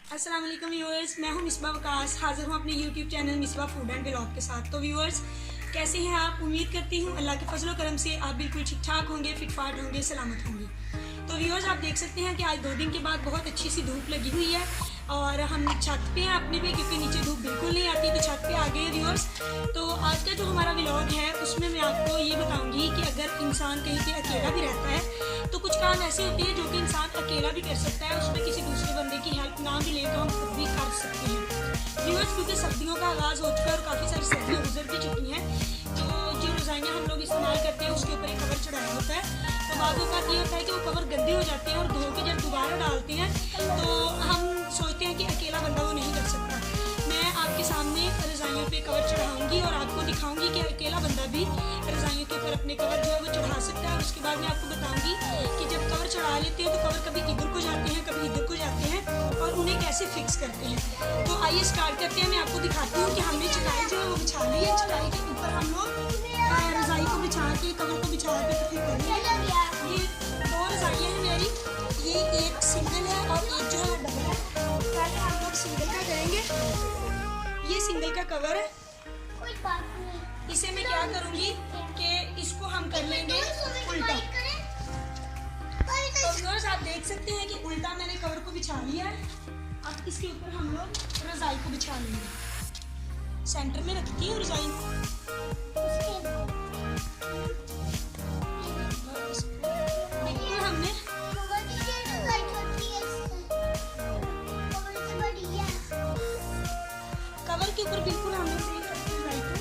अस्सलाम वालेकुम व्यूअर्स, मैं हूं मिसबा वकास, हाजिर हूं अपने YouTube channel Misbah food and vlog के साथ। तो व्यूअर्स, कैसे हैं आप? उम्मीद करती हूं अल्लाह के फजल करम से आप बिल्कुल ठीक ठाक होंगे, फिटफाट होंगे, सलामत होंगे। तो व्यूअर्स, आप देख सकते हैं कि आज 2 दिन के बाद बहुत अच्छी सी धूप लगी हुई है और हम छत पे हैं अपने पे, क्योंकि नीचे धूप बिल्कुल नहीं आती, तो छत पे आ गए व्यूअर्स। तो आज का जो हमारा व्लॉग है उसमें मैं आपको ये बताऊंगी कि अगर इंसान कहीं पे अकेला भी रहता है तो कुछ काम ऐसे होते हैं जो कि इंसान अकेला भी कर सकता है, उसमें किसी दूसरे बंदे की हेल्प ना भी ले तो हम खुद भी कर सकते हैं व्यूअर्स। क्योंकि सर्दियों का आगाज़ हो चुका है और काफ़ी सारी सर्दियाँ गुजर भी चुकी हैं, तो जो रज़ाइयाँ हम लोग इस्तेमाल करते हैं उसके ऊपर एक कवर चढ़ाया होता है। तो बाद बात ये होता है कि वो कवर गंदे हो जाते हैं और धो के जब दोबारा डालते हैं तो हम सोचते हैं कि अकेला बंदा वो नहीं कर सकता। मैं आपके सामने रज़ाइयों पे कवर चढ़ाऊंगी और आपको दिखाऊंगी कि अकेला बंदा भी रज़ाइयों के ऊपर अपने कवर जो है वो चढ़ा सकता है। और उसके बाद मैं आपको बताऊंगी कि जब कवर चढ़ा लेते हैं तो कवर कभी इधर को जाते हैं, कभी इधर को जाते हैं और उन्हें कैसे फिक्स करते हैं। तो आइए स्टार्ट करते हैं। मैं आपको दिखाती हूँ कि हमने चटाई जो है वो बिछा ली है। चटाई के ऊपर हम लोग रज़ाई को बिछा के, कवर को बिछा के तो फिर करेंगे। ये 2 रज़ाइयाँ हैं मेरी, ये एक सिंगल है और एक जो है डबल है। पहले हम लोग सिंगल का करेंगे। ये सिंगल का कवर है, इसे मैं क्या करूँगी कि इसको हम कर लेंगे उल्टा। तो व्यूअर्स, आप देख सकते हैं कि उल्टा मैंने कवर को बिछा लिया है। अब इसके ऊपर हम लोग रज़ाई को बिछा लेंगे। सेंटर में रखती हूँ रज़ाई, बिल्कुल हमने कवर के ऊपर बिल्कुल हमने सही करके रज़ाई को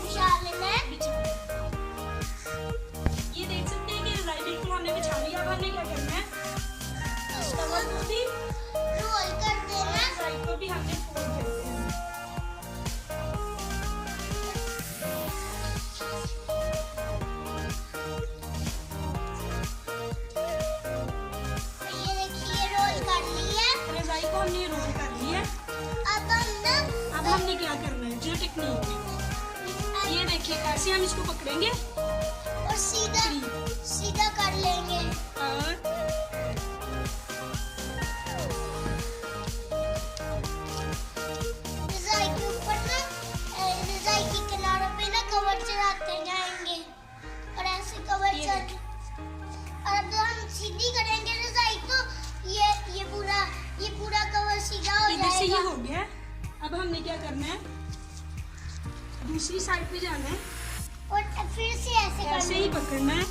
बिछा लेना है। ये देख सकते हैं कि रज़ाई बिल्कुल हमने बिछा लिया। अब हमने क्या करना है, इस कवर को भी रोल कर देना, रज़ाई को भी हमने फोल्ड कर देना। ये देखिए रोल कर लिया, रज़ाई को हमने रोल कर लिया। अब हमने क्या करना है, जो टेक्निक है ये देखिए, ऐसे हम इसको पकड़ेंगे और सीधा कर लेंगे। और रज़ाई के ऊपर ना, रज़ाई के किनारों पे ना कवर चढ़ाते जाएंगे और ऐसे कवर चढ़। और अब हम सीधी करेंगे रज़ाई को, ये पूरा कवर सीधा हो जाएगा। इधर से ये हो गया। अब हमने क्या करना है, दूसरी साइड पे जाना है और फिर से ऐसे ही पकड़ना है।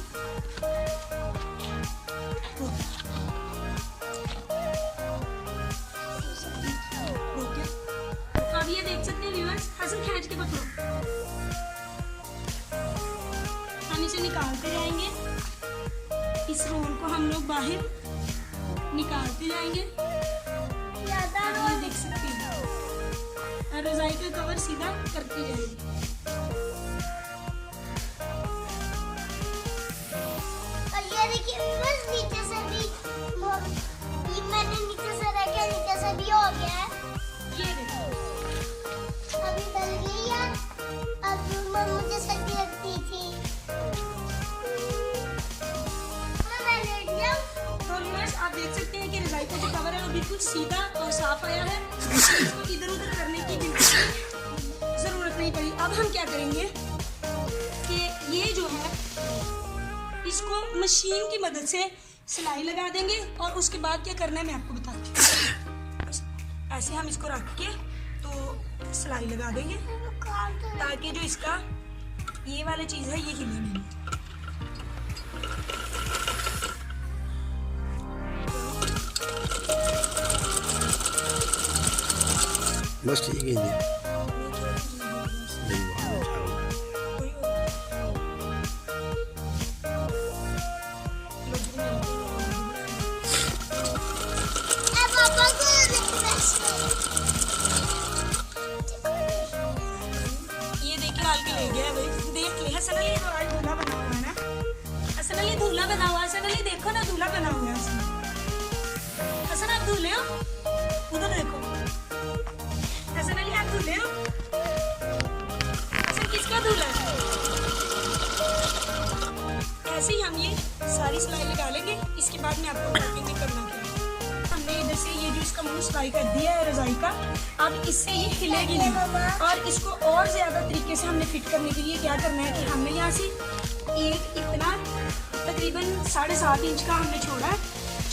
अब ये देख सकते हैं व्यूअर्स, हसन खींच के पकड़ो। हम इसे निकालते जाएंगे, इस रोल को हम लोग बाहर निकालते जाएंगे। ये देख सकते हैं, और रज़ाई का कवर सीधा करते जाएंगे। और ये देखिए बस नीचे से भी, मैंने नीचे से रखा, नीचे से भी हो गया है। ये देखो अभी डल गई है। अब मुझे सर्दी लगती थी, मैं लेट जाऊं। तो व्यूअर्स, आप देख सकते हैं कि रज़ाई का जो कवर है वो बिल्कुल सीधा और साफ आया है। इसको इधर उधर करने की बिल्कुल ज़रूरत नहीं पड़ी। अब हम क्या करेंगे कि ये जो है इसको मशीन की मदद से सिलाई लगा देंगे और उसके बाद क्या करना है मैं आपको बताती हूँ। ऐसे हम इसको रख के तो सिलाई लगा देंगे ताकि जो इसका ये वाली चीज़ है ये हिले नहीं। बस ठीक है। ये देखिए हाल के ले गया भाई, देख ले। हसन अली तो आज दूल्हा बना हुआ है ना, हसन अली दूल्हा बना हुआ है। हसन अली देखो ना, दूल्हा बना हुआ है हसन। हसन आप दूल्हे हो, उधर देखो। हसन अली आप दूल्हे हो। हसन किसका दूल्हा है? ऐसे ही हम ये सारी सिलाई लगा लेंगे। इसके बाद में आपको बताऊंगी करना क्या है। हमने जैसे ये जो इसका मुंह सिलाई कर दिया है रजाई का, अब इससे ये हिलेगी नहीं। और इसको और ज़्यादा तरीके से हमने फिट करने के लिए क्या करना है कि हमने यहाँ से एक इतना तकरीबन 7.5 इंच का हमने छोड़ा है।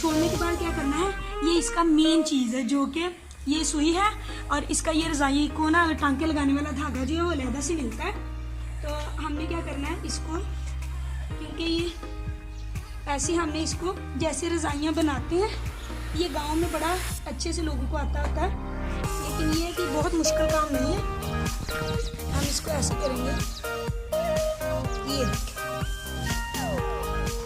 छोड़ने के बाद क्या करना है, ये इसका मेन चीज़ है जो कि ये सुई है और इसका ये रजाई को ना टांके लगाने वाला धागा जो है वो अलहदा से मिलता है। तो हमने क्या करना है इसको, क्योंकि ये ऐसे हमने इसको जैसे रजाइयाँ बनाते हैं, ये गांव में बड़ा अच्छे से लोगों को आता होता है, लेकिन ये कि बहुत मुश्किल काम नहीं है। हम इसको ऐसे करेंगे, ये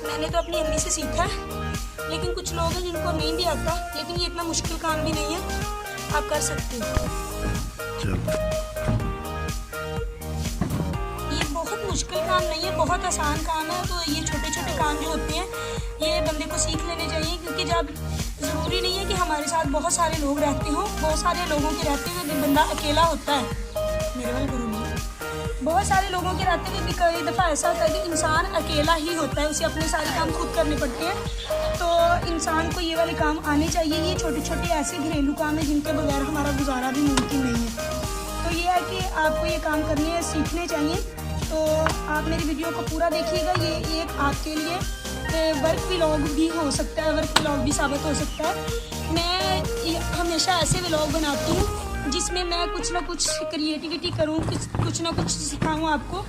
मैंने तो अपनी अम्मी से सीखा है, लेकिन कुछ लोग हैं जिनको नहीं भी आता, लेकिन ये इतना मुश्किल काम भी नहीं है, आप कर सकते हो। ये बहुत मुश्किल काम नहीं है, बहुत आसान काम है। तो ये छोटे छोटे काम जो होते हैं ये बंदे को सीख लेने चाहिए, क्योंकि जब ज़रूरी नहीं है कि हमारे साथ बहुत सारे लोग रहते हों, बहुत सारे लोगों के रहते हुए भी बंदा अकेला होता है। मेरे वाले गुरु बहुत सारे लोगों के रहते हुए भी कई दफ़ा ऐसा होता है कि इंसान अकेला ही होता है, उसे अपने सारे काम खुद करने पड़ते हैं। तो इंसान को ये वाले काम आने चाहिए। ये छोटे छोटे ऐसे घरेलू काम हैं जिनके बगैर हमारा गुजारा भी मुमकिन नहीं है। तो ये है कि आपको ये काम करने सीखने चाहिए। तो आप मेरी वीडियो को पूरा देखिएगा, ये एक आपके लिए वर्क व्लॉग भी हो सकता है, वर्क व्लॉग भी साबित हो सकता है। मैं हमेशा ऐसे व्लॉग बनाती हूँ जिसमें मैं कुछ ना कुछ क्रिएटिविटी करूँ, कुछ ना कुछ सिखाऊँ आपको,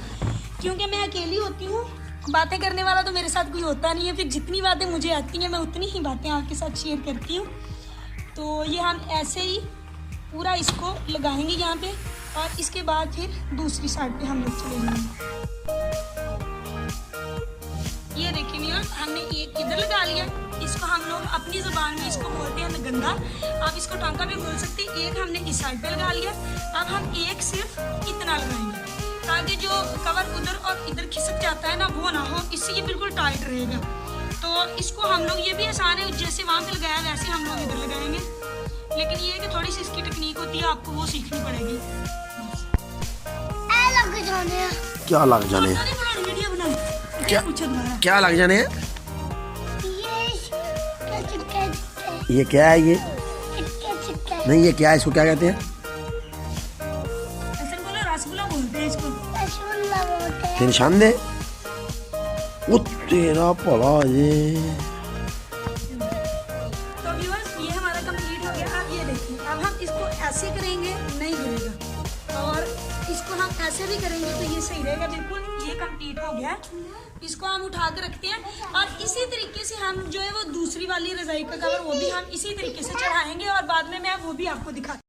क्योंकि मैं अकेली होती हूँ। बातें करने वाला तो मेरे साथ कोई होता नहीं है, फिर जितनी बातें मुझे आती हैं मैं उतनी ही बातें आपके साथ शेयर करती हूँ। तो ये हम ऐसे ही पूरा इसको लगाएंगे यहाँ पे, और इसके बाद फिर दूसरी साइड पे हम लोग चले जाएंगे। ये देखिए मियाँ, हमने एक इधर लगा लिया, इसको हम लोग अपनी ज़ुबान में इसको बोलते हैं गंदा, आप इसको टांका भी बोल सकते हैं। एक हमने इस साइड पे लगा लिया, अब हम एक सिर्फ इतना लगाएंगे ताकि जो कवर उधर और इधर खिसक जाता है ना वो ना हो, इससे ये बिल्कुल टाइट रहेगा। तो इसको हम लोग, ये भी आसान है, जैसे वहाँ पे लगाया वैसे हम लोग इधर लगाएंगे, लेकिन ये है कि थोड़ी सी इसकी टेक्निक होती है, आपको वो सीखनी पड़ेगी। क्या लग जाने, वीडियो बना क्या लग जाने, ये क्या है, ये नहीं, ये क्या है, इसको क्या कहते हैं? रसगुल्ला बोलते हैं इसको। फिर निशान दे, वो तेरा भला ये। तो व्यूअर्स, ये हमारा कंप्लीट हो गया। अब ये देखिए, अब हम इसको ऐसे करेंगे, नहीं गिरेगा, और इसको हम ऐसे भी करेंगे तो ये सही रहेगा बिल्कुल। ये कंप्लीट हो गया, इसको हम उठा के रखते हैं, और इसी तरीके से हम जो है वो दूसरी वाली रजाई का कवर वो भी हम इसी तरीके से चढ़ाएंगे, और बाद में मैं वो भी आपको दिखा